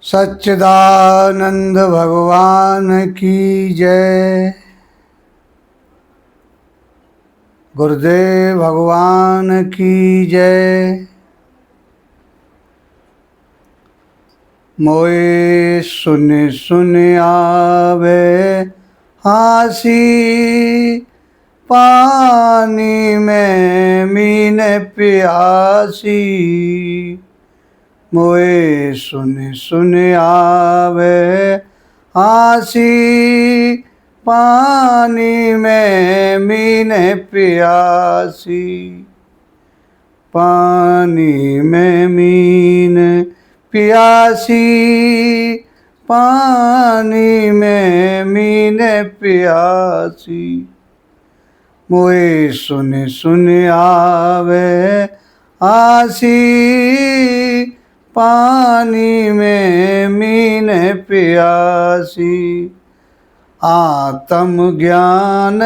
सच्चिदानंद भगवान की जय। गुरुदेव भगवान की जय। मोए सुन सुन आवे हासी, पानी में मीन प्यासी। मोए सुन सुन आवे हासी, पानी में मीन प्यासी। पानी में मीन प्यासी, पानी में मीन प्यासी। मोए सुन सुन आवे आसी, पानी में मीन प्यासी। आत्म ज्ञान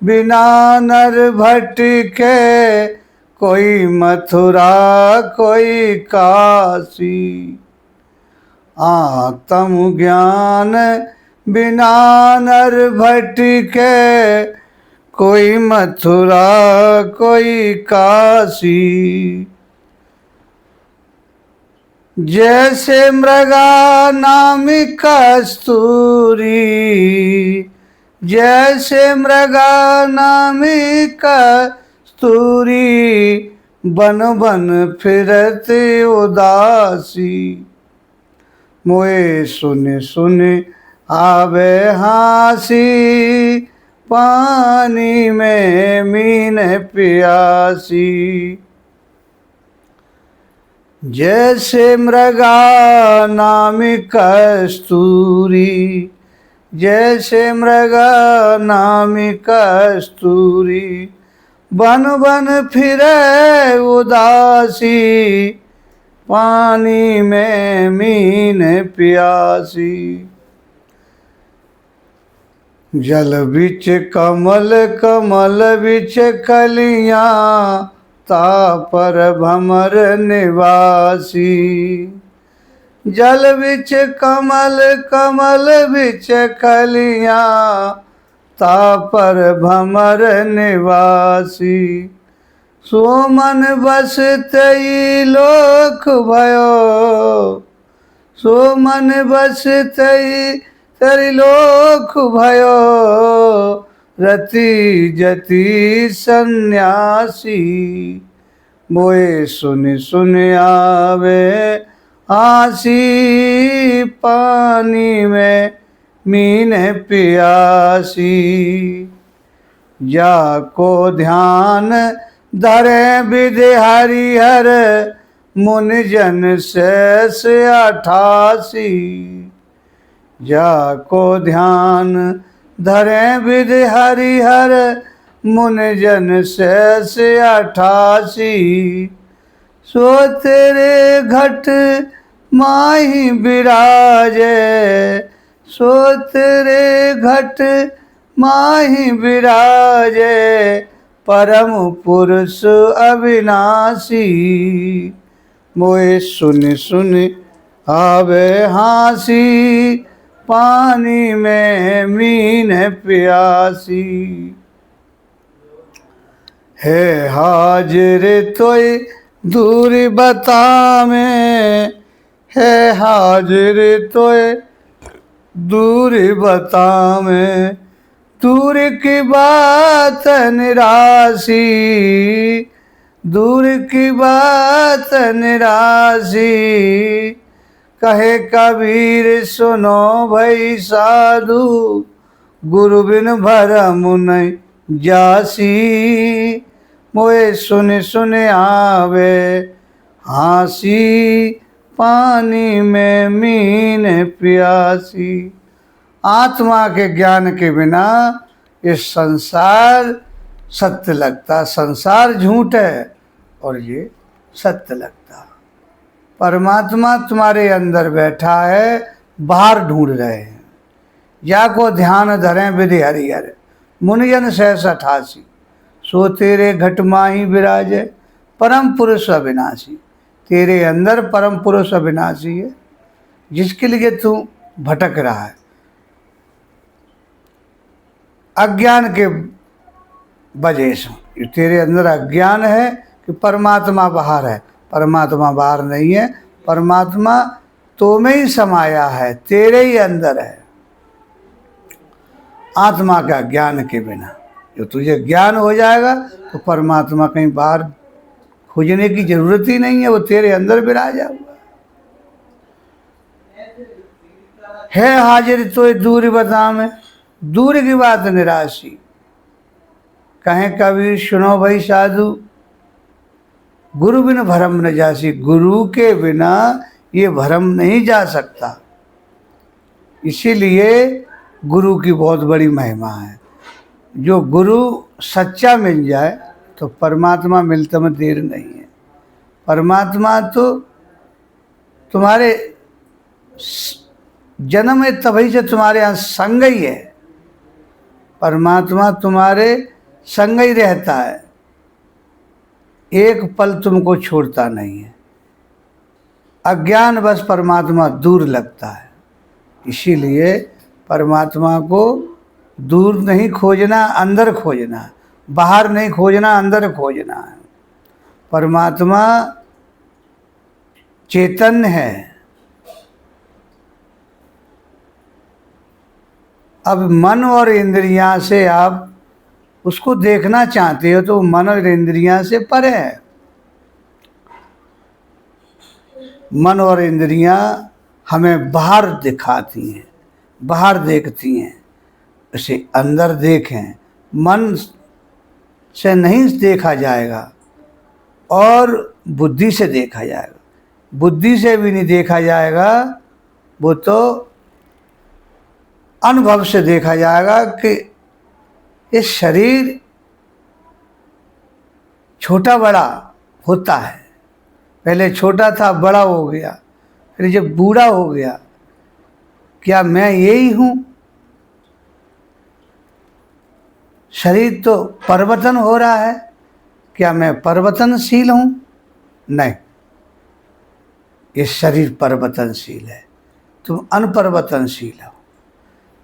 बिना नर भटके, कोई मथुरा कोई काशी। आत्म ज्ञान बिना नर भटके, कोई मथुरा कोई काशी। जैसे मृगा नामी कस्तूरी, जैसे मृगा नामी कस्तूरी। बन बन फिरत उदासी। मोए सुन सुन आवे हासी, पानी में मीन प्यासी। जैसे मृगा नामी कस्तूरी, जैसे मृगा नामी कस्तूरी। बन बन फिरे उदासी, पानी में मीन प्यासी। जल बिच कमल, कमल बिच कलियां, तापर भमर निवासी। जल बिच कमल, कमल बिच कलियां, तापर भमर निवासी। सो मन बस तई लोक भयो, सो मन बस तई त्रिलोक भयो। रति जति सन्यासी। मोए सुन सुन आवे हासी, पानी में मीन प्यासी। जाको ध्यान धरे विधि हरिहर, मुन जन शेष 88। जाको ध्यान धरे विधि हरिहर, मुन जन शेष 88। सो तेरे घट माही विराजे, सो तेरे घट माही विराजे। परम पुरुष अविनाशी। मोए सुन सुन आवे हासी, पानी में मीन प्यासी। है हाजिर तोय दूरी बतावे, है हाजिर तोय दूरी बतावे। दूर की बात निराशी, दूर की बात निराशी। कहे कबीर सुनो भई साधु, गुरु बिन भरम नहीं जासी। मोए सुन सुन आवे हासी, पानी में मीन प्यासी। आत्मा के ज्ञान के बिना ये संसार सत्य लगता, संसार झूठ है और ये सत्य लगता। परमात्मा तुम्हारे अंदर बैठा है, बाहर ढूंढ रहे हैं। जाको ध्यान धरें विधि हरिहर, मुनिजन शेष 88। सो तेरे घट माही विराजे, परम पुरुष अविनाशी। तेरे अंदर परम पुरुष अविनाशी है। जिसके लिए तू भटक रहा है। अज्ञान के वजह से, ये तेरे अंदर अज्ञान है कि परमात्मा बाहर है। परमात्मा बाहर नहीं है, परमात्मा तो में ही समाया है, तेरे ही अंदर है। आत्मा का ज्ञान के बिना, जो तुझे ज्ञान हो जाएगा तो परमात्मा कहीं बाहर खोजने की जरूरत ही नहीं है, वो तेरे अंदर विराजा हुआ है। हाजिर तो दूर बता में, दूर की बात निराशी। कहें कबीर सुनो भाई साधु, गुरु बिन भरम न जासी। गुरु के बिना ये भरम नहीं जा सकता। इसीलिए गुरु की बहुत बड़ी महिमा है। जो गुरु सच्चा मिल जाए तो परमात्मा मिलते में देर नहीं है। परमात्मा तो तुम्हारे जन्म में तभी से तुम्हारे यहाँ संग ही है। परमात्मा तुम्हारे संग ही रहता है, एक पल तुमको छोड़ता नहीं है। अज्ञान बस परमात्मा दूर लगता है। इसीलिए परमात्मा को दूर नहीं खोजना, अंदर खोजना। बाहर नहीं खोजना, अंदर खोजना है। परमात्मा चैतन्य है। अब मन और इंद्रियां से आप उसको देखना चाहते हो तो मन और इंद्रियां से परे है। मन और इंद्रियां हमें बाहर दिखाती हैं, बाहर देखती हैं। उसे अंदर देखें। मन से नहीं देखा जाएगा और बुद्धि से देखा जाएगा। बुद्धि से भी नहीं देखा जाएगा, वो तो अनुभव से देखा जाएगा कि ये शरीर छोटा बड़ा होता है। पहले छोटा था, बड़ा हो गया, फिर जब बूढ़ा हो गया, क्या मैं यही हूँ? शरीर तो परिवर्तन हो रहा है, क्या मैं परिवर्तनशील हूँ? नहीं, ये शरीर परिवर्तनशील है, तुम अनपरिवर्तनशील हो।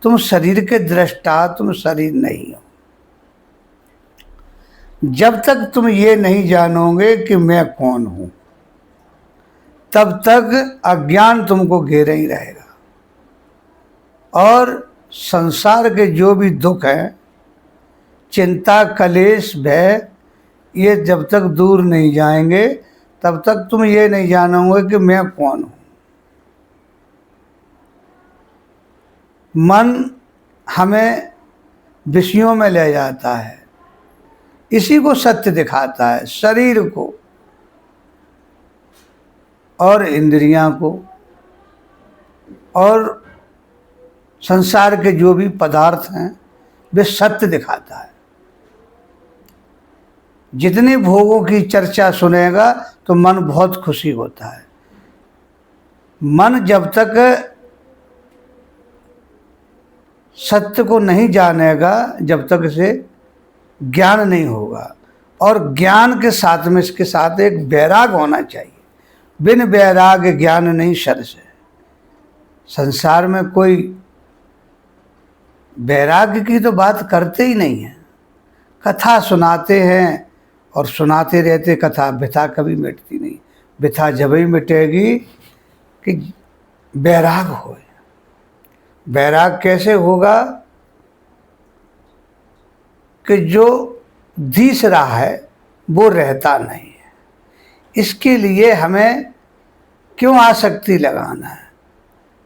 तुम शरीर के दृष्टा, तुम शरीर नहीं हो। जब तक तुम ये नहीं जानोगे कि मैं कौन हूं, तब तक अज्ञान तुमको घेरे ही रहेगा। और संसार के जो भी दुख हैं, चिंता, कलेश, भय, ये जब तक दूर नहीं जाएंगे तब तक तुम ये नहीं जानोगे कि मैं कौन हूं। मन हमें विषयों में ले जाता है, इसी को सत्य दिखाता है, शरीर को और इंद्रियां को और संसार के जो भी पदार्थ हैं वे सत्य दिखाता है। जितने भोगों की चर्चा सुनेगा तो मन बहुत खुशी होता है। मन जब तक सत्य को नहीं जानेगा, जब तक इसे ज्ञान नहीं होगा। और ज्ञान के साथ में इसके साथ एक वैराग होना चाहिए। बिन वैराग ज्ञान नहीं सरस है। संसार में कोई वैराग्य की तो बात करते ही नहीं है। कथा सुनाते हैं और सुनाते रहते कथा, व्यथा कभी मिटती नहीं। व्यथा जब ही मिटेगी कि वैराग हो। वैराग कैसे होगा कि जो दिस रहा है वो रहता नहीं है। इसके लिए हमें क्यों आसक्ति लगाना है?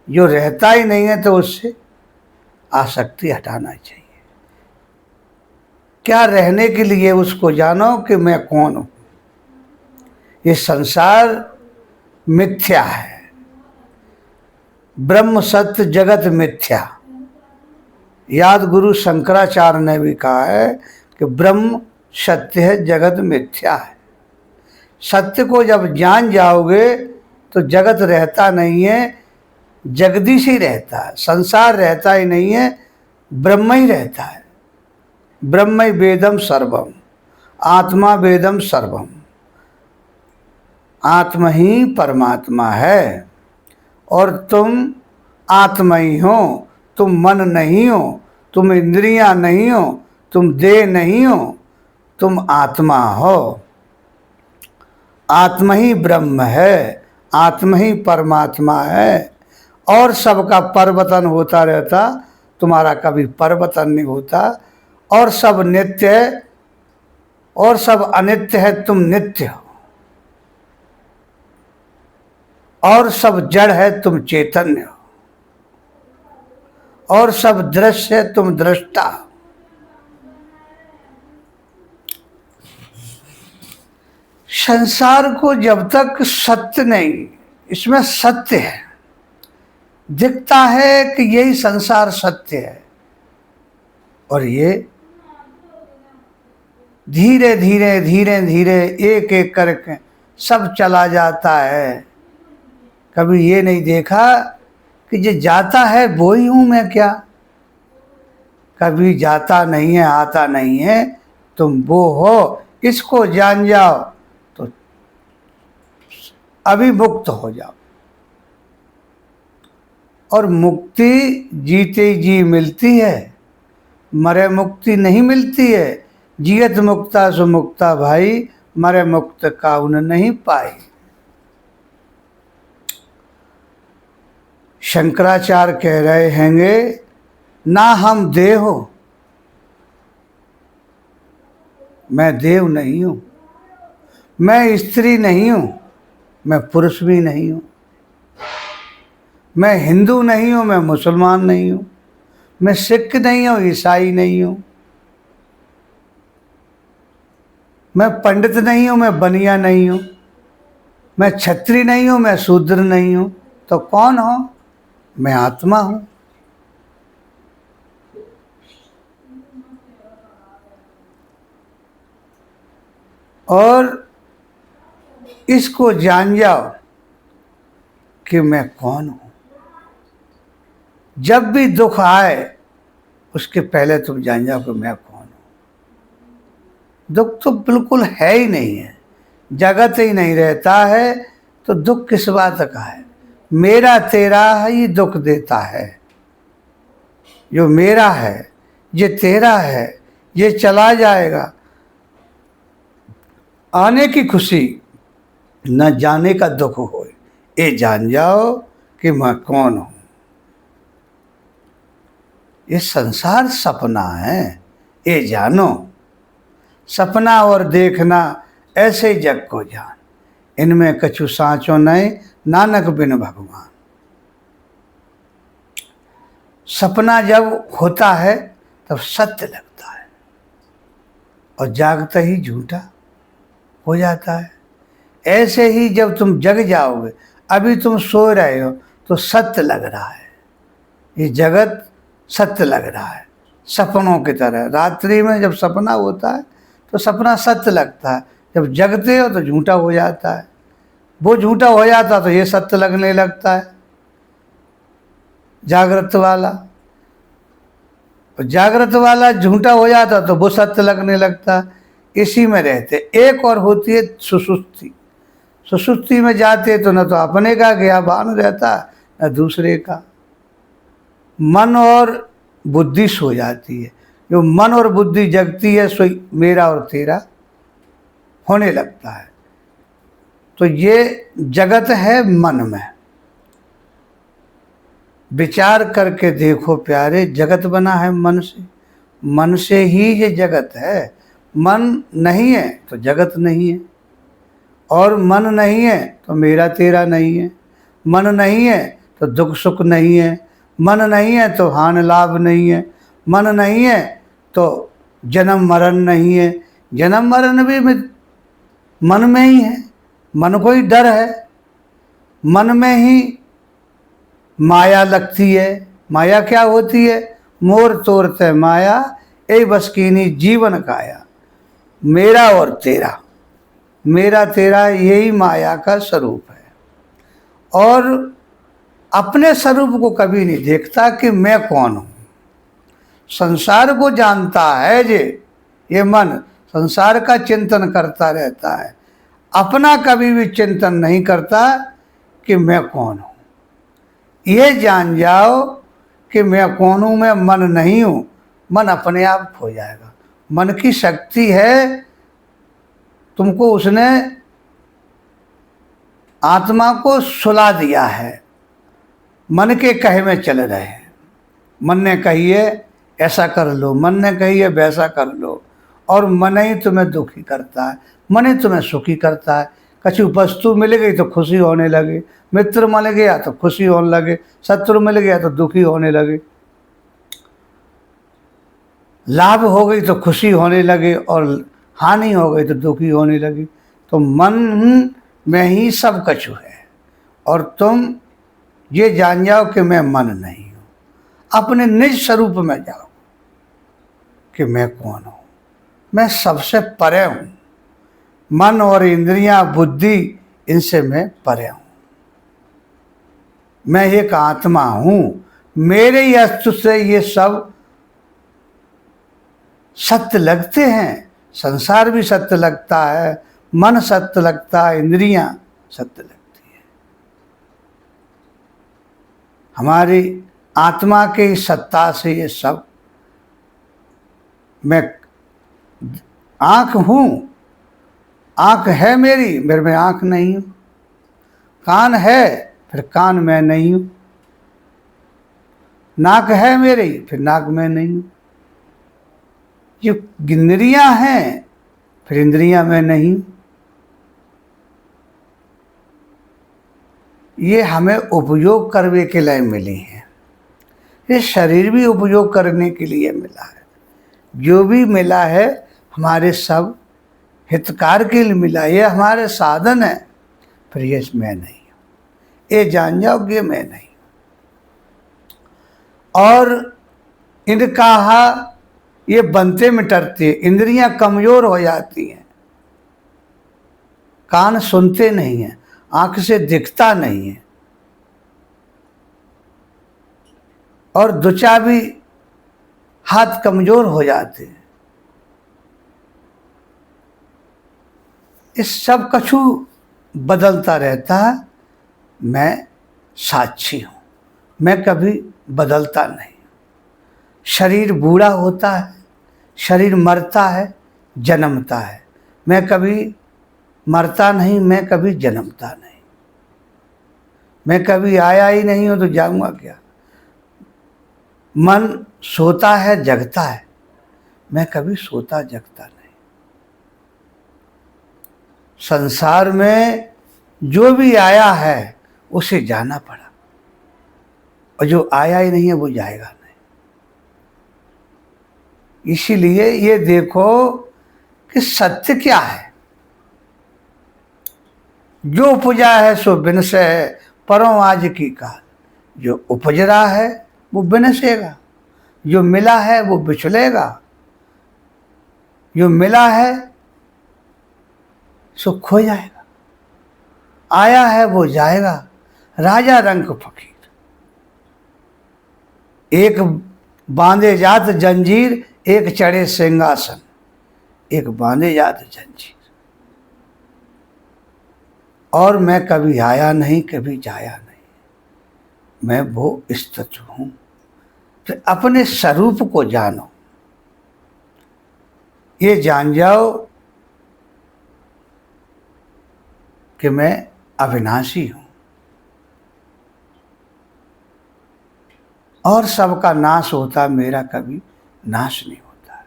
जो रहता ही नहीं है तो उससे आसक्ति हटाना चाहिए। क्या रहने के लिए उसको जानो कि मैं कौन हूँ। ये संसार मिथ्या है, ब्रह्म सत्य, जगत मिथ्या। याद गुरु शंकराचार्य ने भी कहा है कि ब्रह्म सत्य है, जगत मिथ्या है। सत्य को जब जान जाओगे तो जगत रहता नहीं है, जगदीश ही रहता है। संसार रहता ही नहीं है, ब्रह्म ही रहता है। ब्रह्म वेदम सर्वम, आत्मा वेदम सर्वम। आत्मा ही परमात्मा है और तुम आत्मा ही हो, तुम मन नहीं हो, तुम इंद्रियां नहीं हो, तुम देह नहीं हो, तुम आत्मा हो। आत्मा ही ब्रह्म है, आत्मा ही परमात्मा है। और सबका परिवर्तन होता रहता, तुम्हारा कभी परिवर्तन नहीं होता। और सब नित्य है और सब अनित्य है, तुम नित्य हो। और सब जड़ है, तुम चैतन्य हो। और सब दृश्य है, तुम दृष्टा। संसार को जब तक सत्य नहीं, इसमें सत्य है, दिखता है कि यही संसार सत्य है, और ये धीरे धीरे धीरे धीरे एक एक करके सब चला जाता है। कभी ये नहीं देखा कि जो जाता है वो ही हूं मैं क्या? कभी जाता नहीं है, आता नहीं है, तुम वो हो। इसको जान जाओ तो अभी मुक्त हो जाओ। और मुक्ति जीते जी मिलती है, मरे मुक्ति नहीं मिलती है। जियत मुक्ता सुमुक्ता भाई, मरे मुक्त काउन नहीं पाई। शंकराचार्य कह रहे हैंगे, ना हम देह हो, मैं देव नहीं हूं, मैं स्त्री नहीं हूं, मैं पुरुष भी नहीं हूं, मैं हिंदू नहीं हूं, मैं मुसलमान नहीं हूं, मैं सिख नहीं हूं, ईसाई नहीं हूं, मैं पंडित नहीं हूं, मैं बनिया नहीं हूं, मैं क्षत्रिय नहीं हूं, मैं शूद्र नहीं हूं। तो कौन हो? मैं आत्मा हूं। और इसको जान जाओ कि मैं कौन हूं। जब भी दुख आए उसके पहले तुम जान जाओ कि मैं कौन हूं। दुख तो बिल्कुल है ही नहीं है, जगत ही नहीं रहता है, तो दुख किस बात का है? मेरा तेरा ही दुख देता है। जो मेरा है, ये तेरा है, ये चला जाएगा। आने की खुशी, न जाने का दुख हो। ये जान जाओ कि मैं कौन हूं। ये संसार सपना है, ये जानो। सपना और देखना ऐसे जग को जान, इनमें कछु साँचो नहीं, नानक बिन भगवान। सपना जब होता है तब सत्य लगता है, और जागते ही झूठा हो जाता है। ऐसे ही जब तुम जग जाओगे, अभी तुम सो रहे हो तो सत्य लग रहा है, ये जगत सत्य लग रहा है, सपनों की तरह। रात्रि में जब सपना होता है तो सपना सत्य लगता है, जब जगते हो तो झूठा हो जाता है। वो झूठा हो जाता तो ये सत्य लगने लगता है, जागृत वाला। और जागृत वाला झूठा हो जाता तो वो सत्य लगने लगता है। इसी में रहते। एक और होती है सुसुप्ति। सुसुप्ति में जाते तो न तो अपने का ज्ञान रहता, न दूसरे का। मन और बुद्धि सो जाती है। जो मन और बुद्धि जगती है सो मेरा और तेरा होने लगता है। तो ये जगत है मन में। विचार करके देखो प्यारे, जगत बना है मन से। मन से ही ये जगत है। मन नहीं है तो जगत नहीं है, और मन नहीं है तो मेरा तेरा नहीं है। मन नहीं है तो दुख सुख नहीं है। मन नहीं है तो हानि लाभ नहीं है। मन नहीं है तो जन्म मरण नहीं है। जन्म मरण भी मन में ही है। मन को ही डर है। मन में ही माया लगती है। माया क्या होती है? मोर तोरते माया, ए बसकीनी जीवन काया। मेरा और तेरा, मेरा तेरा यही माया का स्वरूप है। और अपने स्वरूप को कभी नहीं देखता कि मैं कौन हूँ। संसार को जानता है ये मन संसार का चिंतन करता रहता है, अपना कभी भी चिंतन नहीं करता कि मैं कौन हूँ। ये जान जाओ कि मैं कौन हूँ, मैं मन नहीं हूँ। मन अपने आप खो जाएगा। मन की शक्ति है, तुमको उसने आत्मा को सुला दिया है। मन के कहे में चल रहे हैं। मन ने कहिए ऐसा कर लो, मन ने कहिए वैसा कर लो, और मन ही तुम्हें दुखी करता है, मन ही तुम्हें सुखी करता है। कछु वस्तु मिल गई तो खुशी होने लगे, मित्र मिल गया तो खुशी होने लगे, शत्रु मिल गया तो दुखी होने लगे, लाभ हो गई तो खुशी होने लगे और हानि हो गई तो दुखी होने लगी। तो मन में ही सब कछु है। और तुम ये जान जाओ कि मैं मन नहीं हूँ। अपने निज स्वरूप में जाओ कि मैं कौन हूँ। मैं सबसे परे हूँ। मन और इंद्रियां, बुद्धि, इनसे मैं परे हूँ। मैं एक आत्मा हूँ। मेरे ही अस्तित्व से ये सब सत्य लगते हैं। संसार भी सत्य लगता है, मन सत्य लगता है, इंद्रियां सत्य लगती है। हमारी आत्मा के सत्ता से ये सब, मैं आँख हूँ, आँख है मेरी, मेरे में आँख नहीं हूँ। कान है, फिर कान में नहीं हूँ। नाक है मेरी, फिर नाक में नहीं हूँ। जो इंद्रियां हैं, फिर इंद्रियां में नहीं। ये हमें उपयोग करने के लिए मिली है। ये शरीर भी उपयोग करने के लिए मिला है। जो भी मिला है हमारे सब हितकार के लिए मिला। ये हमारे साधन है। फिर ये मैं नहीं हूँ। ये जान जाओ कि मैं नहीं। और इनका ये बनते मिटते, इंद्रियां कमजोर हो जाती हैं। कान सुनते नहीं हैं, आंख से दिखता नहीं है, और दुचा भी हाथ कमजोर हो जाते हैं। इस सब कछु बदलता रहता है। मैं साक्षी हूँ। मैं कभी बदलता नहीं। शरीर बूढ़ा होता है, शरीर मरता है, जन्मता है। मैं कभी मरता नहीं, मैं कभी जन्मता नहीं। मैं कभी आया ही नहीं हूँ तो जाऊंगा क्या। मन सोता है, जगता है, मैं कभी सोता जगता नहीं। संसार में जो भी आया है उसे जाना पड़ा, और जो आया ही नहीं है वो जाएगा नहीं। इसीलिए ये देखो कि सत्य क्या है। जो उपजा है सो बिनसे है, परों आज की काल। जो उपज रहा है वो बिनसेगा, जो मिला है वो बिछलेगा। जो मिला है सो खो जाएगा, आया है वो जाएगा। राजा रंक फकीर, एक बांधे जात जंजीर, एक चढ़े सिंहासन। एक बांधे जात जंजीर। और मैं कभी आया नहीं, कभी जाया नहीं। मैं वो स्थित हूँ। तो अपने स्वरूप को जानो। ये जान जाओ कि मैं अविनाशी हूँ, और सबका नाश होता, मेरा कभी नाश नहीं होता है।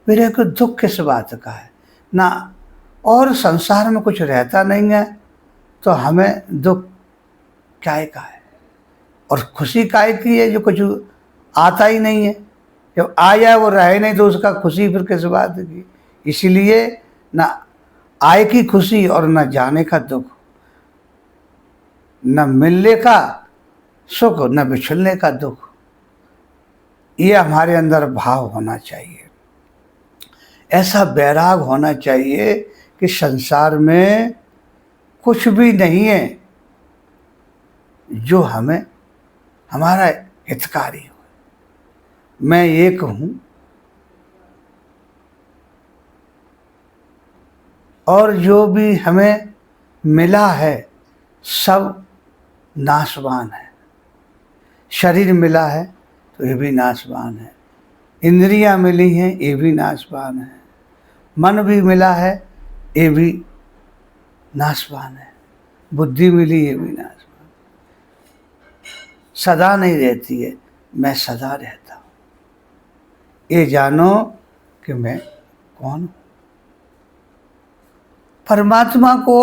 मेरे को दुख किस बात का है ना, और संसार में कुछ रहता नहीं है तो हमें दुख काय का है, और खुशी काय की है जो कुछ आता ही नहीं है। जब आ जाए वो रहे नहीं तो उसका खुशी फिर किस बात की। इसीलिए ना आए की खुशी और न जाने का दुख, न मिलने का सुख, न बिछड़ने का दुख। ये हमारे अंदर भाव होना चाहिए। ऐसा वैराग होना चाहिए कि संसार में कुछ भी नहीं है जो हमें हमारा हितकारी हो। मैं एक हूँ, और जो भी हमें मिला है सब नाशवान है। शरीर मिला है तो ये भी नाशवान है, इंद्रियां मिली हैं ये भी नाशवान है, मन भी मिला है ये भी नाशवान है, बुद्धि मिली ये भी नाशवान, सदा नहीं रहती है, मैं सदा रहता हूँ। ये जानो कि मैं कौन हूँ। परमात्मा को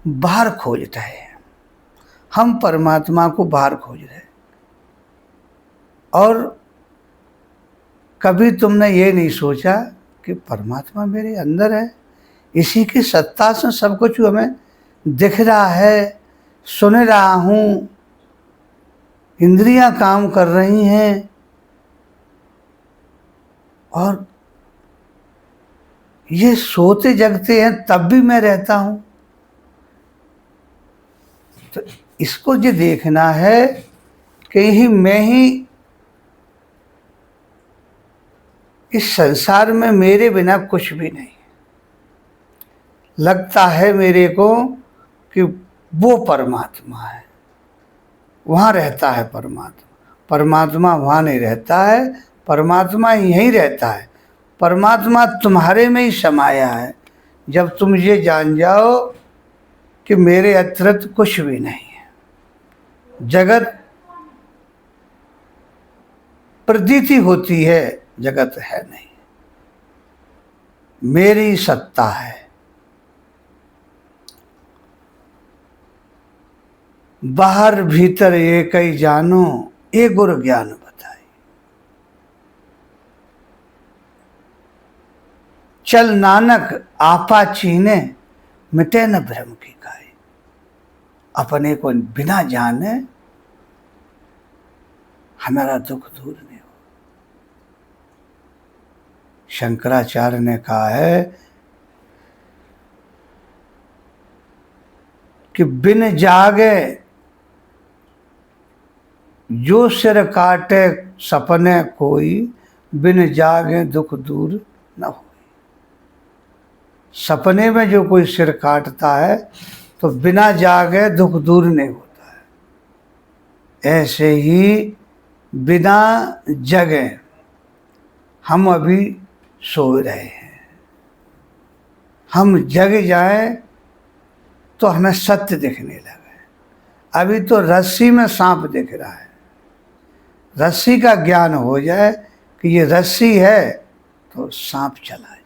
बाहर खोजता है, हम परमात्मा को बाहर खोज रहे हैं। और कभी तुमने ये नहीं सोचा कि परमात्मा मेरे अंदर है, इसी की सत्ता से सब कुछ हमें दिख रहा है, सुन रहा हूँ, इंद्रियां काम कर रही हैं और ये सोते जगते हैं तब भी मैं रहता हूँ। तो इसको जो देखना है कि ही मैं ही इस संसार में, मेरे बिना कुछ भी नहीं। लगता है मेरे को कि वो परमात्मा है, वहाँ रहता है परमात्मा। परमात्मा वहाँ नहीं रहता है, परमात्मा यहीं रहता है। परमात्मा तुम्हारे में ही समाया है। जब तुम ये जान जाओ कि मेरे अतिरिक्त कुछ भी नहीं है, जगत प्रतीति होती है, जगत है नहीं, मेरी सत्ता है। बाहर भीतर एक ही जानो, ये गुरु ज्ञान बताई। चल नानक आपा चीने, मिटे न भ्रम की काई। अपने को बिना जाने हमारा दुख दूर नहीं हो। शंकराचार्य ने कहा है कि बिन जागे जो सिर काटे सपने कोई, बिन जागे दुख दूर न हो। सपने में जो कोई सिर काटता है तो बिना जागे दुख दूर नहीं होता है। ऐसे ही बिना जगे हम अभी सो रहे हैं, हम जग जाए तो हमें सत्य दिखने लगे। अभी तो रस्सी में सांप दिख रहा है, रस्सी का ज्ञान हो जाए कि ये रस्सी है तो सांप चला जाए।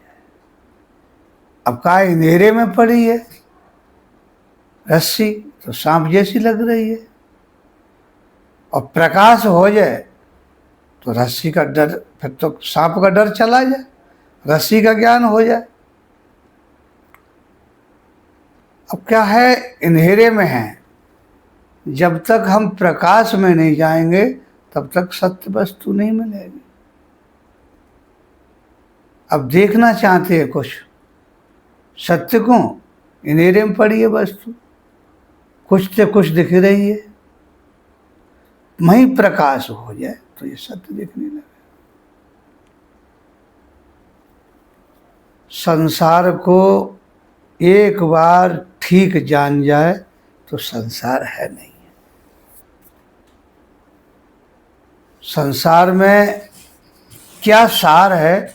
अब का अंधेरे में पड़ी है रस्सी तो सांप जैसी लग रही है, और प्रकाश हो जाए तो रस्सी का डर, फिर तो सांप का डर चला जाए, रस्सी का ज्ञान हो जाए। अब क्या है, अंधेरे में है, जब तक हम प्रकाश में नहीं जाएंगे तब तक सत्य वस्तु नहीं मिलेगी। अब देखना चाहते हैं कुछ सत्य को, अंधेरे में पड़ी है वस्तु, कुछ से कुछ दिख रही है, वहीं प्रकाश हो जाए तो ये सत्य दिखने लगे। संसार को एक बार ठीक जान जाए तो संसार है नहीं है। संसार में क्या सार है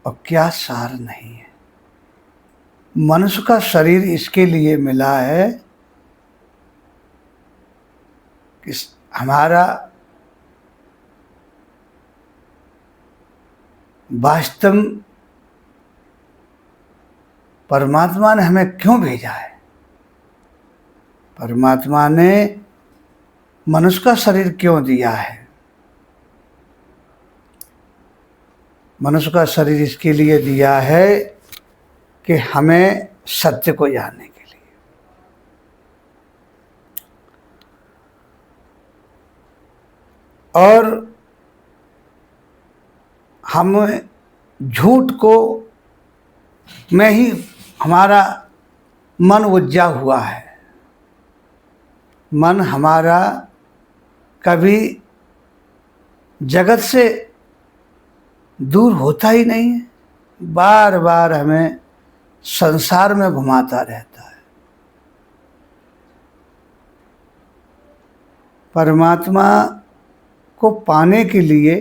और क्या सार नहीं है। मनुष्य का शरीर इसके लिए मिला है कि हमारा वास्तव परमात्मा ने हमें क्यों भेजा है। परमात्मा ने मनुष्य का शरीर क्यों दिया है। मनुष्य का शरीर इसके लिए दिया है कि हमें सत्य को जानने के लिए। और हम झूठ को में ही हमारा मन उलझा हुआ है। मन हमारा कभी जगत से दूर होता ही नहीं है, बार बार हमें संसार में घुमाता रहता है। परमात्मा को पाने के लिए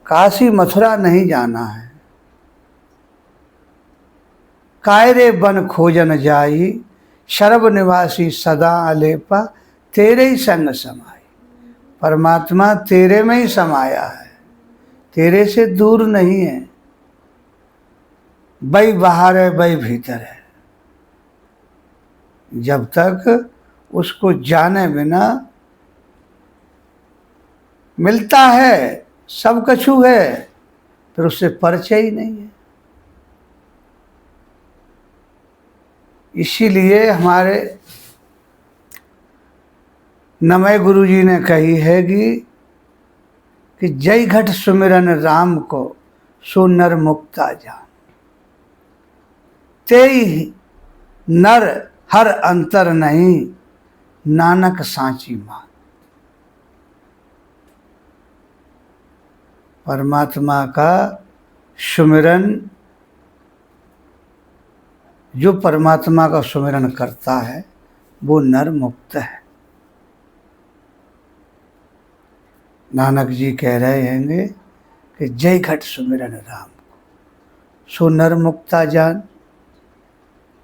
काशी मथुरा नहीं जाना है। कायरे बन खोजन जाई, शरब निवासी सदा अलेपा, तेरे ही संग समाई। परमात्मा तेरे में ही समाया है, तेरे से दूर नहीं है। वही बाहर है, वही भीतर है। जब तक उसको जाने बिना मिलता है सब कछु है, फिर उससे परिचय ही नहीं है। इसीलिए हमारे नमय गुरु जी ने कही है कि जय घट सुमिरन राम को, सो नर मुक्ता जान। तेई नर हर अंतर नहीं, नानक सांची मान। परमात्मा का सुमिरन, जो परमात्मा का सुमिरन करता है वो नर मुक्त है। नानक जी कह रहे हैंगे कि जय घट सुमिरन राम को, सो नर मुक्ता जान।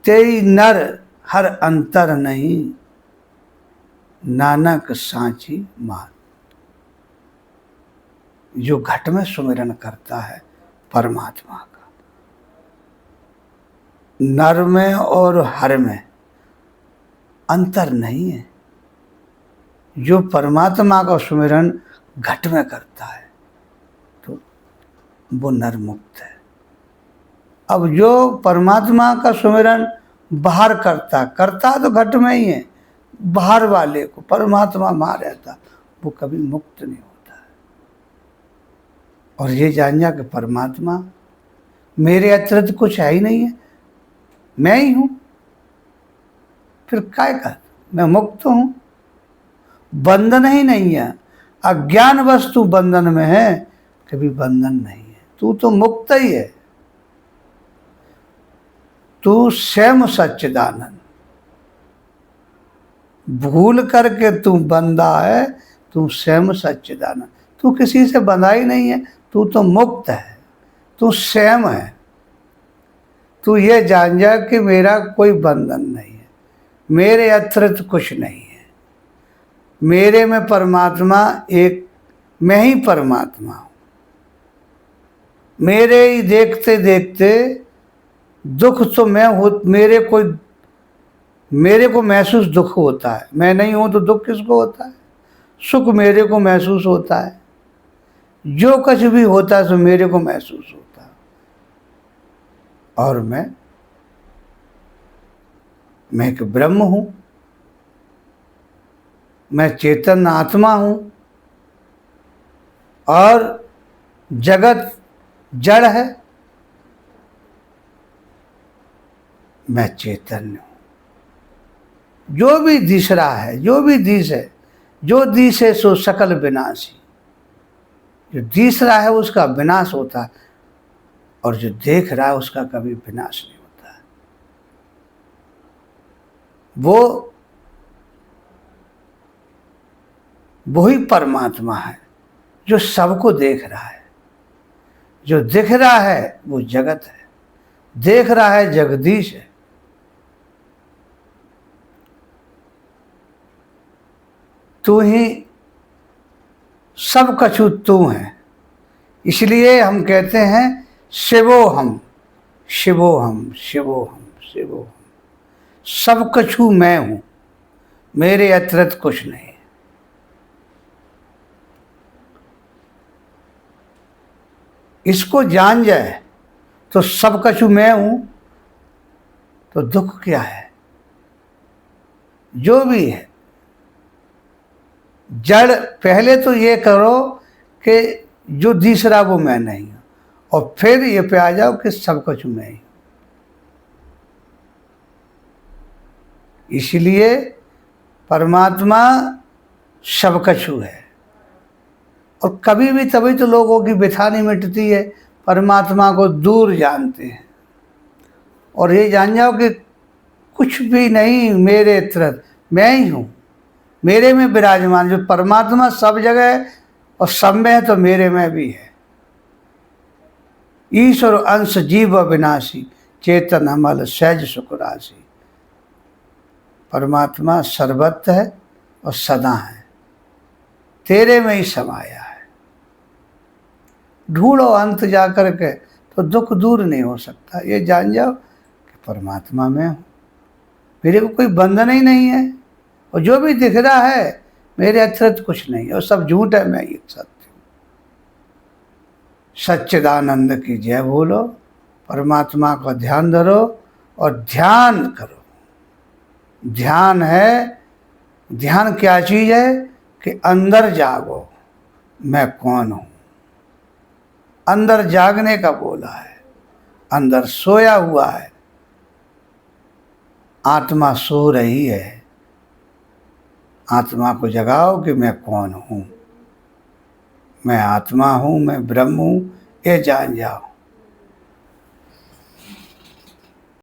तेई नर हर अंतर नहीं, नानक सांची मान। जो घट में सुमिरन करता है परमात्मा का, नर में और हर में अंतर नहीं है। जो परमात्मा का सुमिरन घट में करता है तो वो नर मुक्त है। अब जो परमात्मा का सुमिरन बाहर करता तो घट में ही है, बाहर वाले को परमात्मा मां रहता, वो कभी मुक्त नहीं होता है। और ये जान जा कि परमात्मा मेरे अतिरिक्त कुछ है ही नहीं है, मैं ही हूं। फिर काय कर, मैं मुक्त हूं, बंधन ही नहीं है। अज्ञान वस्तु बंधन में है, कभी बंधन नहीं है। तू तो मुक्त ही है, तू स्वयं सच्चिदानंद। भूल करके तू बंधा है, तू स्वयं सच्चिदानंद। तू किसी से बंधा ही नहीं है, तू तो मुक्त है, तू स्वयं है। तू ये जान जा कि मेरा कोई बंधन नहीं है, मेरे अतिरिक्त कुछ नहीं है। मेरे में परमात्मा एक, मैं ही परमात्मा हूं। मेरे ही देखते देखते दुख तो मैं हो, मेरे को महसूस दुख होता है। मैं नहीं हूं तो दुख किसको होता है? सुख मेरे को महसूस होता है। जो कुछ भी होता है तो मेरे को महसूस होता है। और मैं एक ब्रह्म हूं, मैं चेतन आत्मा हूं, और जगत जड़ है, मैं चैतन्य हूं। जो भी दिश रहा है, जो भी दिश है, जो दिश है सो सकल विनाशी। जो दिश रहा है उसका विनाश होता है, और जो देख रहा है उसका कभी विनाश नहीं होता है। वही परमात्मा है जो सबको देख रहा है। जो दिख रहा है वो जगत है, देख रहा है जगदीश है। तू ही सब कछु तू है। इसलिए हम कहते हैं शिवोहम शिवोहम शिवोहम शिवोहम। सब कछु मैं हूं, मेरे अतिरिक्त कुछ नहीं। इसको जान जाए तो सब कछु मैं हूं, तो दुख क्या है? जो भी है जड़, पहले तो ये करो कि जो दिख रहा वो मैं नहीं हूं, और फिर ये पे आ जाओ कि सब कुछ मैं ही। इसलिए परमात्मा सब कछु है। और कभी भी तभी तो लोगों की व्यथा नहीं मिटती है, परमात्मा को दूर जानते हैं। और ये जान जाओ कि कुछ भी नहीं मेरे तरफ, मैं ही हूँ। मेरे में विराजमान। जो परमात्मा सब जगह है और सब में है तो मेरे में भी है। ईश्वर अंश जीव अविनाशी, चेतन अमल सहज सुख राशि। परमात्मा सर्वत्र है और सदा है, तेरे में ही समाया है। ढूंढो अंत जा कर के तो दुख दूर नहीं हो सकता। ये जान जाओ कि परमात्मा में हूँ, मेरे को कोई बंधन ही नहीं है, और जो भी दिख रहा है मेरे अतिरिक्त कुछ नहीं है, और सब झूठ है, मैं एक सत्य हूँ। सच्चिदानंद की जय बोलो, परमात्मा का ध्यान धरो और ध्यान करो। ध्यान है, ध्यान क्या चीज़ है कि अंदर जागो, मैं कौन हूँ। अंदर जागने का बोला है, अंदर सोया हुआ है, आत्मा सो रही है। आत्मा को जगाओ कि मैं कौन हूँ, मैं आत्मा हूँ, मैं ब्रह्म हूँ, ये जान जाओ।